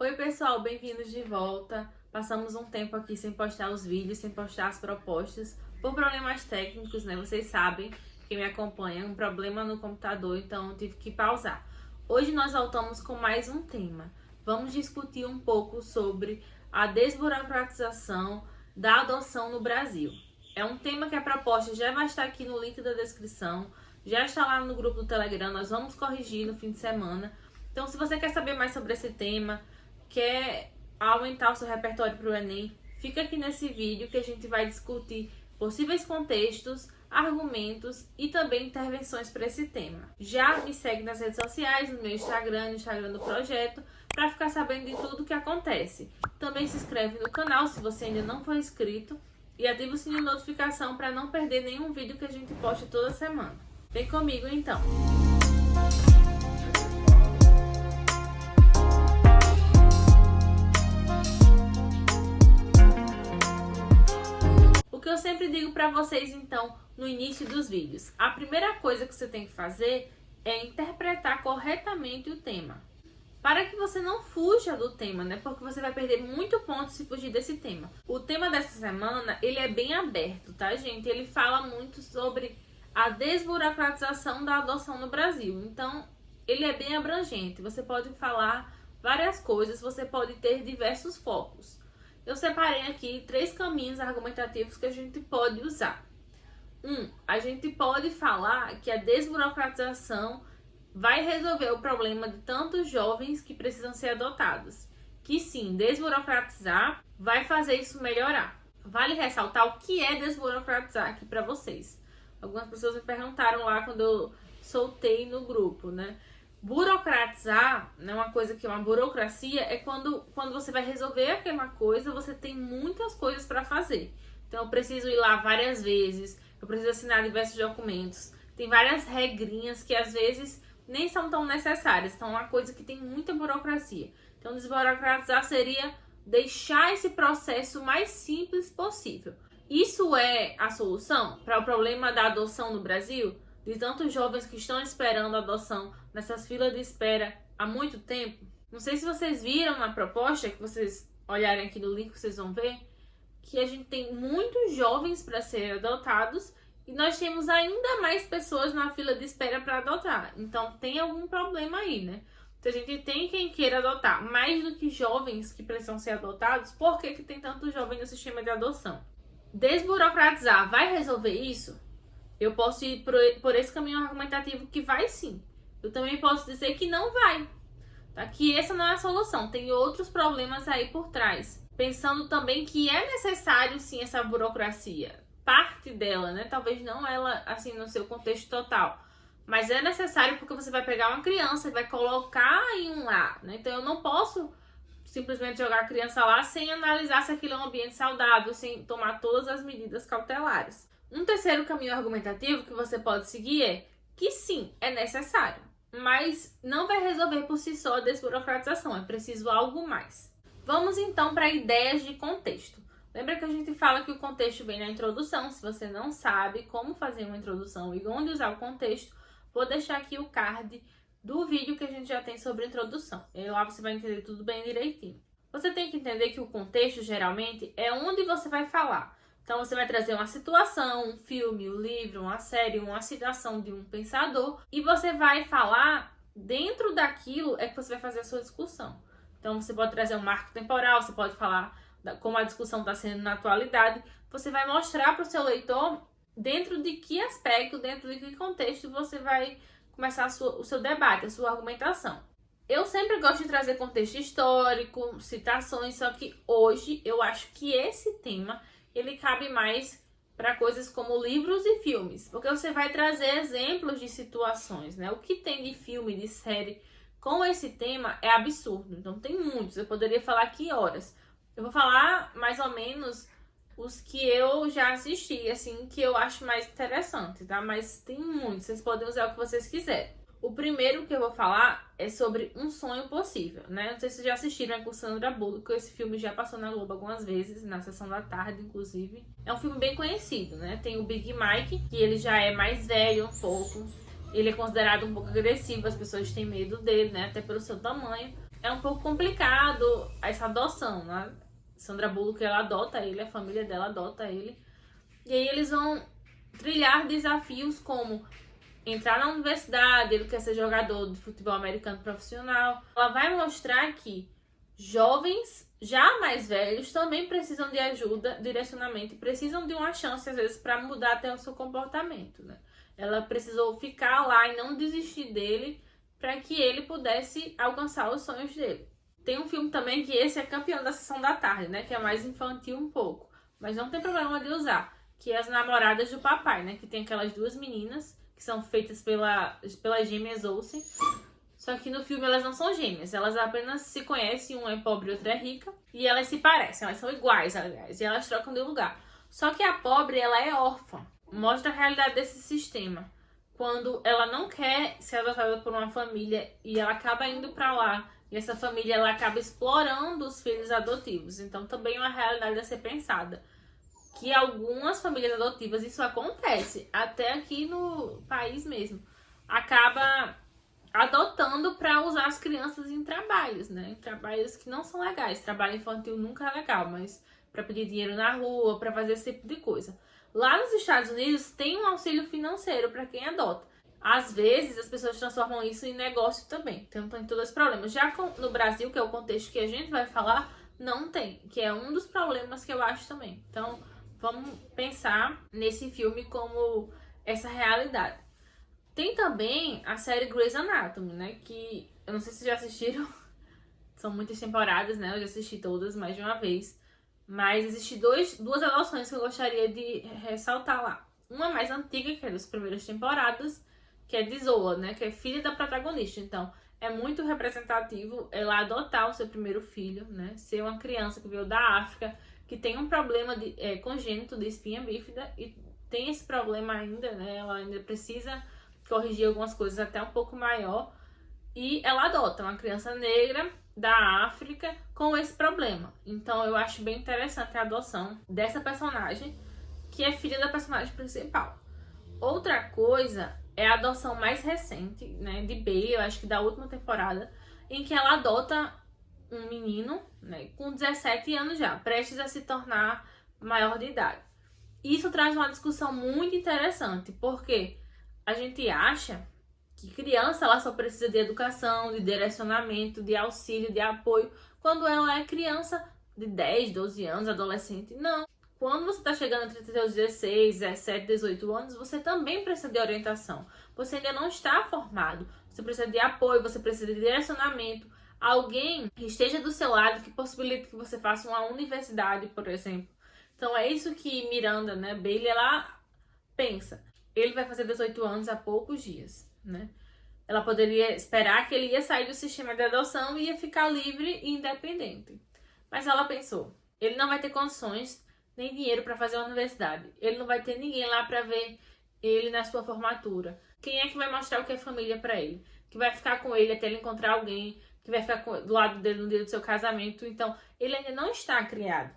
Oi pessoal, bem-vindos de volta. Passamos um tempo aqui sem postar os vídeos, sem postar as propostas, por problemas técnicos, né? Vocês sabem, quem me acompanha, um problema no computador, então eu tive que pausar. Hoje nós voltamos com mais um tema. Vamos discutir um pouco sobre a desburocratização da adoção no Brasil. É um tema que a proposta já vai estar aqui no link da descrição, já está lá no grupo do Telegram, nós vamos corrigir no fim de semana. Então, se você quer saber mais sobre esse tema, quer aumentar o seu repertório para o Enem, fica aqui nesse vídeo que a gente vai discutir possíveis contextos, argumentos e também intervenções para esse tema. Já me segue nas redes sociais, no meu Instagram, no Instagram do projeto, para ficar sabendo de tudo que acontece. Também se inscreve no canal se você ainda não for inscrito e ativa o sininho de notificação para não perder nenhum vídeo que a gente poste toda semana. Vem comigo então! O que eu sempre digo para vocês então no início dos vídeos, a primeira coisa que você tem que fazer é interpretar corretamente o tema, para que você não fuja do tema, né? Porque você vai perder muito ponto se fugir desse tema. O tema dessa semana, ele é bem aberto, tá, gente? Ele fala muito sobre a desburocratização da adoção no Brasil. Então, ele é bem abrangente. Você pode falar várias coisas, você pode ter diversos focos. Eu separei aqui 3 caminhos argumentativos que a gente pode usar. A gente pode falar que a desburocratização vai resolver o problema de tantos jovens que precisam ser adotados. Que sim, desburocratizar vai fazer isso melhorar. Vale ressaltar o que é desburocratizar aqui para vocês. Algumas pessoas me perguntaram lá quando eu soltei no grupo, né? Burocratizar, né, uma coisa que é uma burocracia, é quando você vai resolver aquela coisa, você tem muitas coisas para fazer. Então eu preciso ir lá várias vezes, eu preciso assinar diversos documentos. Tem várias regrinhas que às vezes nem são tão necessárias. Então é uma coisa que tem muita burocracia. Então desburocratizar seria deixar esse processo mais simples possível. Isso é a solução para o problema da adoção no Brasil? De tantos jovens que estão esperando a adoção nessas filas de espera há muito tempo? Não sei se vocês viram na proposta, que vocês olharem aqui no link, vocês vão ver que a gente tem muitos jovens para serem adotados e nós temos ainda mais pessoas na fila de espera para adotar. Então tem algum problema aí, né? Se a gente tem quem queira adotar mais do que jovens que precisam ser adotados, por que tem tantos jovens no sistema de adoção? Desburocratizar vai resolver isso? Eu posso ir por esse caminho argumentativo que vai sim. Eu também posso dizer que não vai. Tá? Que essa não é a solução. Tem outros problemas aí por trás. Pensando também que é necessário sim essa burocracia. Parte dela, né? Talvez não ela assim no seu contexto total. Mas é necessário porque você vai pegar uma criança e vai colocar em um lar, né? Então eu não posso simplesmente jogar a criança lá sem analisar se aquilo é um ambiente saudável, sem tomar todas as medidas cautelares. Um terceiro caminho argumentativo que você pode seguir é que sim, é necessário, mas não vai resolver por si só a desburocratização, é preciso algo mais. Vamos então para ideias de contexto. Lembra que a gente fala que o contexto vem na introdução. Se você não sabe como fazer uma introdução e onde usar o contexto, vou deixar aqui o card do vídeo que a gente já tem sobre introdução. E lá você vai entender tudo bem direitinho. Você tem que entender que o contexto, geralmente, é onde você vai falar. Então, você vai trazer uma situação, um filme, um livro, uma série, uma citação de um pensador. E você vai falar, dentro daquilo é que você vai fazer a sua discussão. Então, você pode trazer um marco temporal, você pode falar como a discussão está sendo na atualidade. Você vai mostrar para o seu leitor dentro de que aspecto, dentro de que contexto você vai começar o seu debate, a sua argumentação. Eu sempre gosto de trazer contexto histórico, citações, só que hoje eu acho que esse tema ele cabe mais para coisas como livros e filmes, porque você vai trazer exemplos de situações, né? O que tem de filme, de série com esse tema é absurdo, então tem muitos, eu poderia falar aqui horas. Eu vou falar mais ou menos os que eu já assisti, assim, que eu acho mais interessante, tá? Mas tem muitos, vocês podem usar o que vocês quiserem. O primeiro que eu vou falar é sobre Um Sonho Possível, né? Não sei se vocês já assistiram, é com Sandra Bullock, esse filme já passou na Globo algumas vezes, na sessão da tarde, inclusive. É um filme bem conhecido, né? Tem o Big Mike, que ele já é mais velho um pouco. Ele é considerado um pouco agressivo, as pessoas têm medo dele, né? Até pelo seu tamanho. é um pouco complicado essa adoção, né? Sandra Bullock, ela adota ele, a família dela adota ele. E aí eles vão trilhar desafios como entrar na universidade, ele quer ser jogador de futebol americano profissional. Ela vai mostrar que jovens já mais velhos também precisam de ajuda, direcionamento, e precisam de uma chance às vezes para mudar até o seu comportamento, né? Ela precisou ficar lá e não desistir dele para que ele pudesse alcançar os sonhos dele. Tem um filme também que esse é campeão da sessão da tarde, né? Que é mais infantil um pouco, mas não tem problema de usar, que é As Namoradas do Papai, né? Que tem aquelas duas meninas que são feitas pelas gêmeas Olsen. Só que no filme elas não são gêmeas, elas apenas se conhecem, uma é pobre e outra é rica, e elas se parecem, elas são iguais, aliás, e elas trocam de lugar. Só que a pobre, ela é órfã. Mostra a realidade desse sistema. Quando ela não quer ser adotada por uma família e ela acaba indo pra lá, e essa família ela acaba explorando os filhos adotivos. Então também é uma realidade a ser pensada. Que algumas famílias adotivas, isso acontece, até aqui no país mesmo, acaba adotando para usar as crianças em trabalhos, né? Em trabalhos que não são legais. Trabalho infantil nunca é legal, mas para pedir dinheiro na rua, para fazer esse tipo de coisa. Lá nos Estados Unidos tem um auxílio financeiro para quem adota. Às vezes as pessoas transformam isso em negócio também, então tem todos os problemas. Já no Brasil, que é o contexto que a gente vai falar, não tem, que é um dos problemas que eu acho também. Então vamos pensar nesse filme como essa realidade. Tem também a série Grey's Anatomy, né? Que eu não sei se já assistiram. São muitas temporadas, né? Eu já assisti todas mais de uma vez. Mas existem duas adoções que eu gostaria de ressaltar lá. Uma mais antiga, que é das primeiras temporadas, que é de Zola, né? Que é filha da protagonista. Então, é muito representativo ela adotar o seu primeiro filho, né? Ser uma criança que veio da África, que tem um problema congênito de espinha bífida e tem esse problema ainda, né? Ela ainda precisa corrigir algumas coisas até um pouco maior, e ela adota uma criança negra da África com esse problema. Então eu acho bem interessante a adoção dessa personagem, que é filha da personagem principal. Outra coisa é a adoção mais recente, né, de Bailey, eu acho que da última temporada, em que ela adota um menino, né, com 17 anos já, prestes a se tornar maior de idade. Isso traz uma discussão muito interessante, porque a gente acha que criança ela só precisa de educação, de direcionamento, de auxílio, de apoio, quando ela é criança de 10, 12 anos, adolescente. Não. Quando você está chegando entre os 16, 17, 18 anos, você também precisa de orientação. Você ainda não está formado. Você precisa de apoio, você precisa de direcionamento. Alguém que esteja do seu lado, que possibilite que você faça uma universidade, por exemplo. Então é isso que Miranda, né, Bailey, ela pensa. Ele vai fazer 18 anos há poucos dias, né? Ela poderia esperar que ele ia sair do sistema de adoção e ia ficar livre e independente. Mas ela pensou, ele não vai ter condições nem dinheiro para fazer uma universidade. Ele não vai ter ninguém lá para ver ele na sua formatura. Quem é que vai mostrar o que é família para ele? Que vai ficar com ele até ele encontrar alguém, que vai ficar do lado dele no dia do seu casamento. Então, ele ainda não está criado.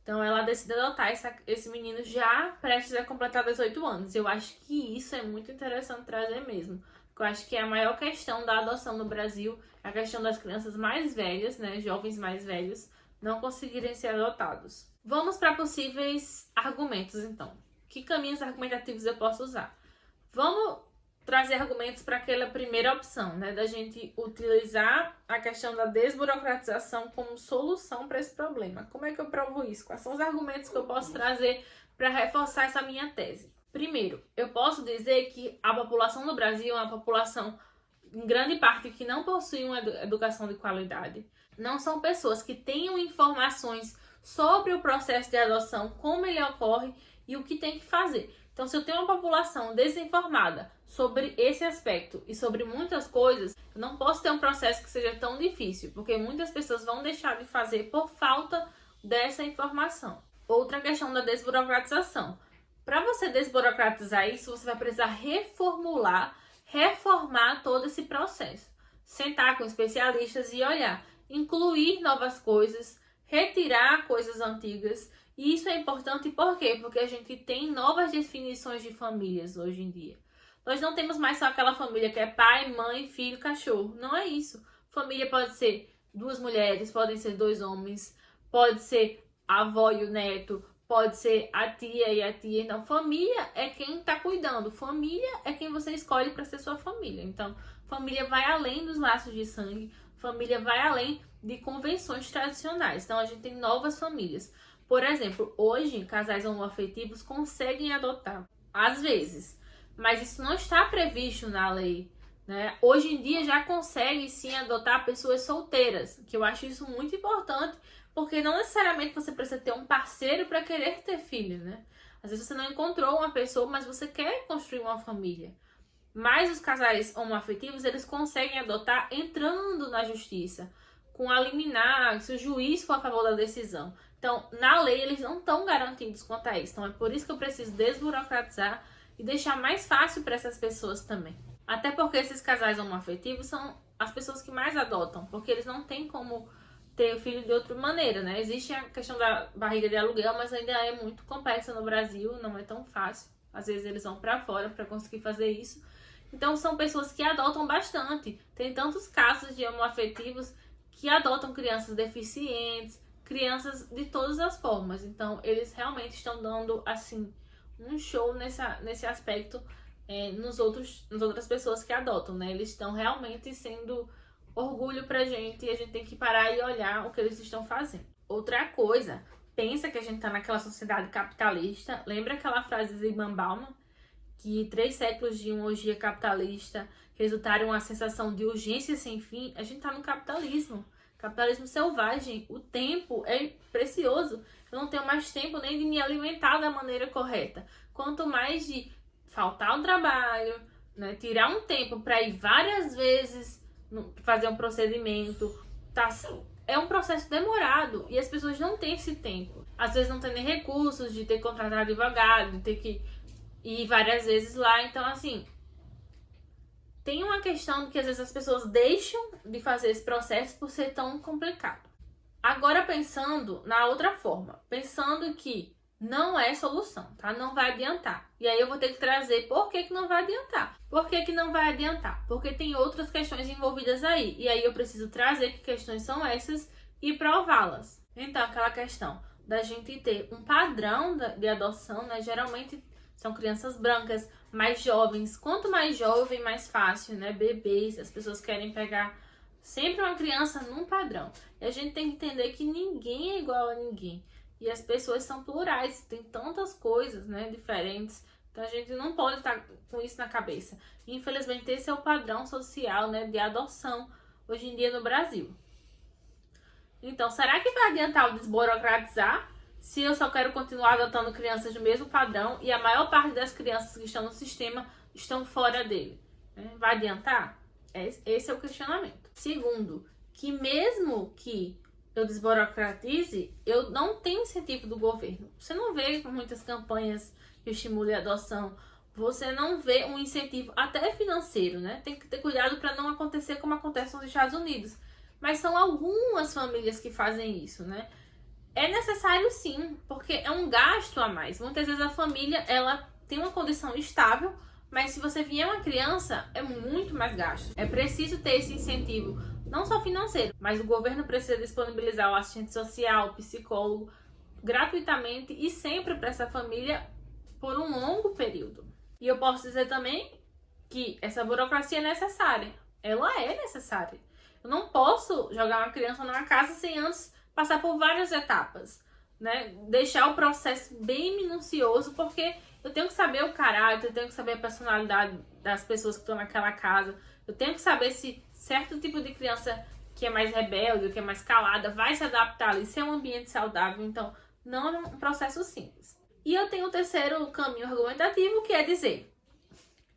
Então ela decide adotar esse menino já prestes a completar 18 anos. Eu acho que isso é muito interessante trazer mesmo. Porque eu acho que é a maior questão da adoção no Brasil, a questão das crianças mais velhas, né, jovens mais velhos, não conseguirem ser adotados. Vamos para possíveis argumentos, então. Que caminhos argumentativos eu posso usar? Vamos trazer argumentos para aquela primeira opção, né, da gente utilizar a questão da desburocratização como solução para esse problema. Como é que eu provo isso? Quais são os argumentos que eu posso trazer para reforçar essa minha tese? Primeiro, eu posso dizer que a população do Brasil é uma população, em grande parte, que não possui uma educação de qualidade. Não são pessoas que tenham informações sobre o processo de adoção, como ele ocorre e o que tem que fazer. Então, se eu tenho uma população desinformada sobre esse aspecto e sobre muitas coisas, eu não posso ter um processo que seja tão difícil, porque muitas pessoas vão deixar de fazer por falta dessa informação. Outra questão da desburocratização. Para você desburocratizar isso, você vai precisar reformar todo esse processo. Sentar com especialistas e olhar, incluir novas coisas, retirar coisas antigas. E isso é importante por quê? Porque a gente tem novas definições de famílias hoje em dia. Nós não temos mais só aquela família que é pai, mãe, filho, cachorro. Não é isso. Família pode ser 2 mulheres, podem ser 2 homens, pode ser a avó e o neto, pode ser a tia e a tia. Então, família é quem tá cuidando. Família é quem você escolhe para ser sua família. Então, família vai além dos laços de sangue. Família vai além de convenções tradicionais. Então, a gente tem novas famílias. Por exemplo, hoje, casais homoafetivos conseguem adotar. Às vezes. Mas isso não está previsto na lei, né? Hoje em dia já consegue sim adotar pessoas solteiras. Que eu acho isso muito importante. Porque não necessariamente você precisa ter um parceiro para querer ter filho, né? Às vezes você não encontrou uma pessoa, mas você quer construir uma família. Mas os casais homoafetivos, eles conseguem adotar entrando na justiça, com a liminar, se o juiz for a favor da decisão. Então, na lei, eles não estão garantidos quanto a isso. Então, é por isso que eu preciso desburocratizar e deixar mais fácil para essas pessoas também. Até porque esses casais homoafetivos são as pessoas que mais adotam, porque eles não têm como ter o filho de outra maneira, né? Existe a questão da barriga de aluguel, mas ainda é muito complexa no Brasil, não é tão fácil. Às vezes eles vão para fora para conseguir fazer isso. Então são pessoas que adotam bastante. Tem tantos casos de homoafetivos que adotam crianças deficientes, crianças de todas as formas. Então eles realmente estão dando assim um show nesse aspecto nas outras pessoas que adotam, né? Eles estão realmente sendo orgulho pra gente e a gente tem que parar e olhar o que eles estão fazendo. Outra coisa, pensa que a gente tá naquela sociedade capitalista. Lembra aquela frase de Zygmunt Bauman? Que 3 séculos de uma orgia capitalista resultaram em uma sensação de urgência sem fim. A gente tá no capitalismo. Capitalismo selvagem. O tempo é precioso. Eu não tenho mais tempo nem de me alimentar da maneira correta. Quanto mais de faltar ao trabalho, né, tirar um tempo para ir várias vezes fazer um procedimento, tá? É um processo demorado e as pessoas não têm esse tempo. Às vezes não tem nem recursos de ter que contratar advogado, de ter que ir várias vezes lá. Então, assim, tem uma questão de que às vezes as pessoas deixam de fazer esse processo por ser tão complicado. Agora, pensando na outra forma, pensando que não é solução, tá? Não vai adiantar. E aí eu vou ter que trazer por que não vai adiantar. Por que não vai adiantar? Porque tem outras questões envolvidas aí. E aí eu preciso trazer que questões são essas e prová-las. Então, aquela questão da gente ter um padrão de adoção, né? Geralmente são crianças brancas, mais jovens. Quanto mais jovem, mais fácil, né? Bebês, as pessoas querem pegar sempre uma criança num padrão. E a gente tem que entender que ninguém é igual a ninguém. E as pessoas são plurais, tem tantas coisas, né, diferentes. Então a gente não pode estar com isso na cabeça. Infelizmente esse é o padrão social, né, de adoção hoje em dia no Brasil. Então, será que vai adiantar o desburocratizar se eu só quero continuar adotando crianças do mesmo padrão e a maior parte das crianças que estão no sistema estão fora dele? Vai adiantar? Esse é o questionamento. Segundo, que mesmo que eu desburocratize, eu não tenho incentivo do governo. Você não vê muitas campanhas que estimulem a adoção. Você não vê um incentivo, até financeiro, né? Tem que ter cuidado para não acontecer como acontece nos Estados Unidos. Mas são algumas famílias que fazem isso, né? É necessário sim, porque é um gasto a mais. Muitas vezes a família, ela tem uma condição estável, mas se você vier uma criança, é muito mais gasto. É preciso ter esse incentivo, não só financeiro, mas o governo precisa disponibilizar o assistente social, o psicólogo, gratuitamente e sempre para essa família por um longo período. E eu posso dizer também que essa burocracia é necessária. Ela é necessária. Eu não posso jogar uma criança numa casa sem antes passar por várias etapas, né? Deixar o processo bem minucioso, porque eu tenho que saber o caráter, eu tenho que saber a personalidade das pessoas que estão naquela casa, eu tenho que saber se certo tipo de criança que é mais rebelde, que é mais calada, vai se adaptar ali, se é um ambiente saudável. Então, não é um processo simples. E eu tenho o terceiro caminho argumentativo, que é dizer,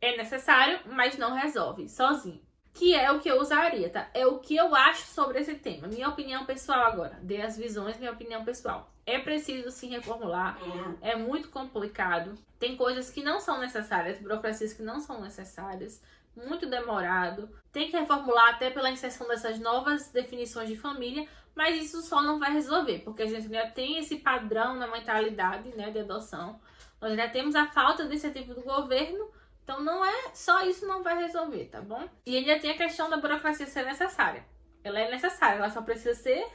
é necessário, mas não resolve sozinho. Que é o que eu usaria, tá? É o que eu acho sobre esse tema. Minha opinião pessoal agora. Dei as visões, minha opinião pessoal. É preciso se reformular. É muito complicado. Tem coisas que não são necessárias, burocracias que não são necessárias. Muito demorado. Tem que reformular até pela inserção dessas novas definições de família. Mas isso só não vai resolver, porque a gente ainda tem esse padrão na mentalidade, né, de adoção. Nós ainda temos a falta de incentivo do governo. Então não é só isso, não vai resolver, tá bom? E ainda tem a questão da burocracia ser necessária. ela é necessária, ela só precisa ser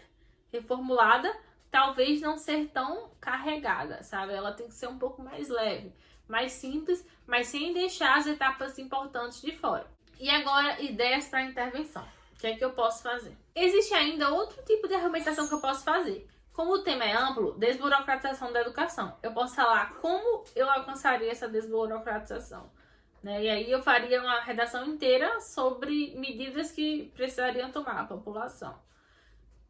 reformulada, talvez não ser tão carregada, sabe? Ela tem que ser um pouco mais leve, mais simples, mas sem deixar as etapas importantes de fora. E agora, ideias para intervenção. O que é que eu posso fazer? Existe ainda outro tipo de argumentação que eu posso fazer. Como o tema é amplo, desburocratização da educação. Eu posso falar como eu alcançaria essa desburocratização, né? E aí eu faria uma redação inteira sobre medidas que precisariam tomar a população.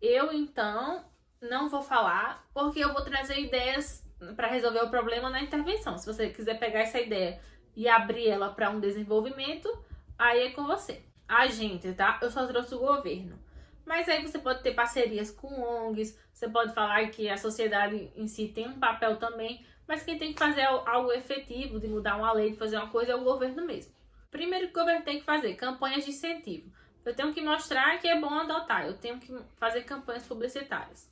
Eu, então, não vou falar, porque eu vou trazer ideias para resolver o problema na intervenção. Se você quiser pegar essa ideia e abrir ela para um desenvolvimento, aí é com você. A gente, tá? Eu só trouxe o governo. Mas aí você pode ter parcerias com ONGs, você pode falar que a sociedade em si tem um papel também, mas quem tem que fazer algo efetivo, de mudar uma lei, de fazer uma coisa, é o governo mesmo. Primeiro que o governo tem que fazer campanhas de incentivo. Eu tenho que mostrar que é bom adotar, eu tenho que fazer campanhas publicitárias.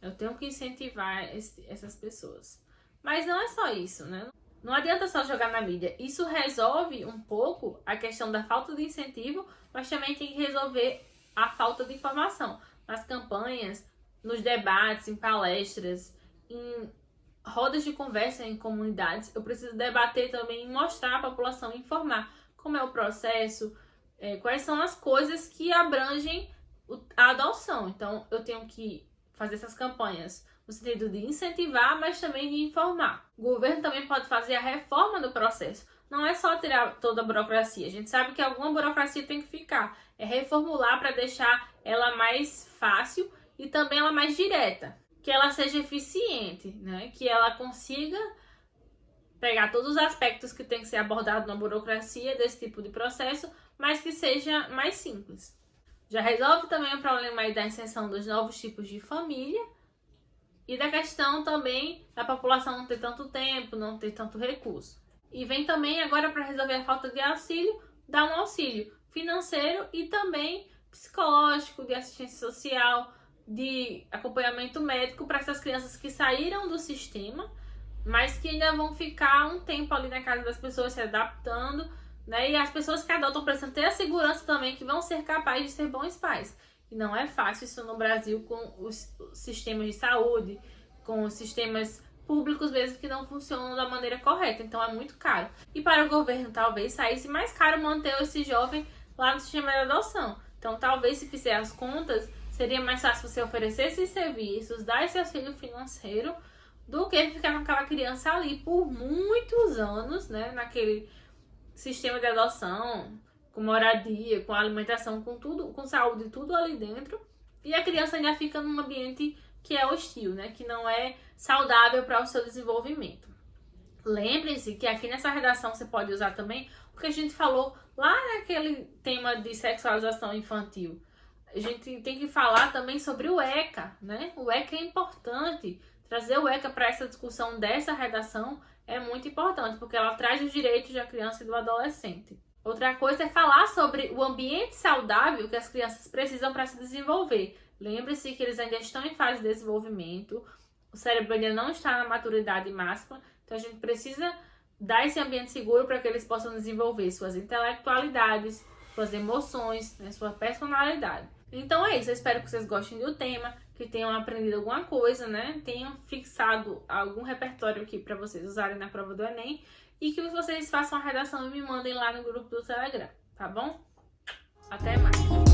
Eu tenho que incentivar essas pessoas. Mas não é só isso, né? Não adianta só jogar na mídia. Isso resolve um pouco a questão da falta de incentivo, mas também tem que resolver a falta de informação. Nas campanhas, nos debates, em palestras, em rodas de conversa em comunidades, eu preciso debater também e mostrar à população, informar como é o processo, quais são as coisas que abrangem a adoção. Então, eu tenho que fazer essas campanhas no sentido de incentivar, mas também de informar. O governo também pode fazer a reforma do processo. Não é só tirar toda a burocracia. A gente sabe que alguma burocracia tem que ficar. É reformular para deixar ela mais fácil e também ela mais direta. Que ela seja eficiente, né? Que ela consiga pegar todos os aspectos que tem que ser abordado na burocracia desse tipo de processo, mas que seja mais simples. Já resolve também o problema aí da inserção dos novos tipos de família e da questão também da população não ter tanto tempo, não ter tanto recurso. E vem também agora para resolver a falta de auxílio, dar um auxílio financeiro e também psicológico, de assistência social, de acompanhamento médico para essas crianças que saíram do sistema, mas que ainda vão ficar um tempo ali na casa das pessoas se adaptando, né? E as pessoas que adotam precisam ter a segurança também que vão ser capazes de ser bons pais. E não é fácil isso no Brasil com os sistemas de saúde, com os sistemas públicos mesmo que não funcionam da maneira correta. Então é muito caro. E para o governo talvez saísse mais caro manter esse jovem lá no sistema de adoção. Então talvez se fizer as contas, seria mais fácil você oferecer esses serviços, dar esse auxílio financeiro, do que ficar com aquela criança ali por muitos anos, né? Naquele sistema de adoção, com moradia, com alimentação, com tudo, com saúde, tudo ali dentro. E a criança ainda fica num ambiente que é hostil, né? Que não é saudável para o seu desenvolvimento. Lembre-se que aqui nessa redação você pode usar também o que a gente falou lá naquele tema de sexualização infantil. A gente tem que falar também sobre o ECA, né? O ECA é importante. Trazer o ECA para essa discussão dessa redação é muito importante, porque ela traz os direitos da criança e do adolescente. Outra coisa é falar sobre o ambiente saudável que as crianças precisam para se desenvolver. Lembre-se que eles ainda estão em fase de desenvolvimento, o cérebro ainda não está na maturidade máxima, então a gente precisa dar esse ambiente seguro para que eles possam desenvolver suas intelectualidades, suas emoções, né, sua personalidade. Então é isso, eu espero que vocês gostem do tema, que tenham aprendido alguma coisa, né? Tenham fixado algum repertório aqui para vocês usarem na prova do Enem e que vocês façam a redação e me mandem lá no grupo do Telegram, tá bom? Até mais!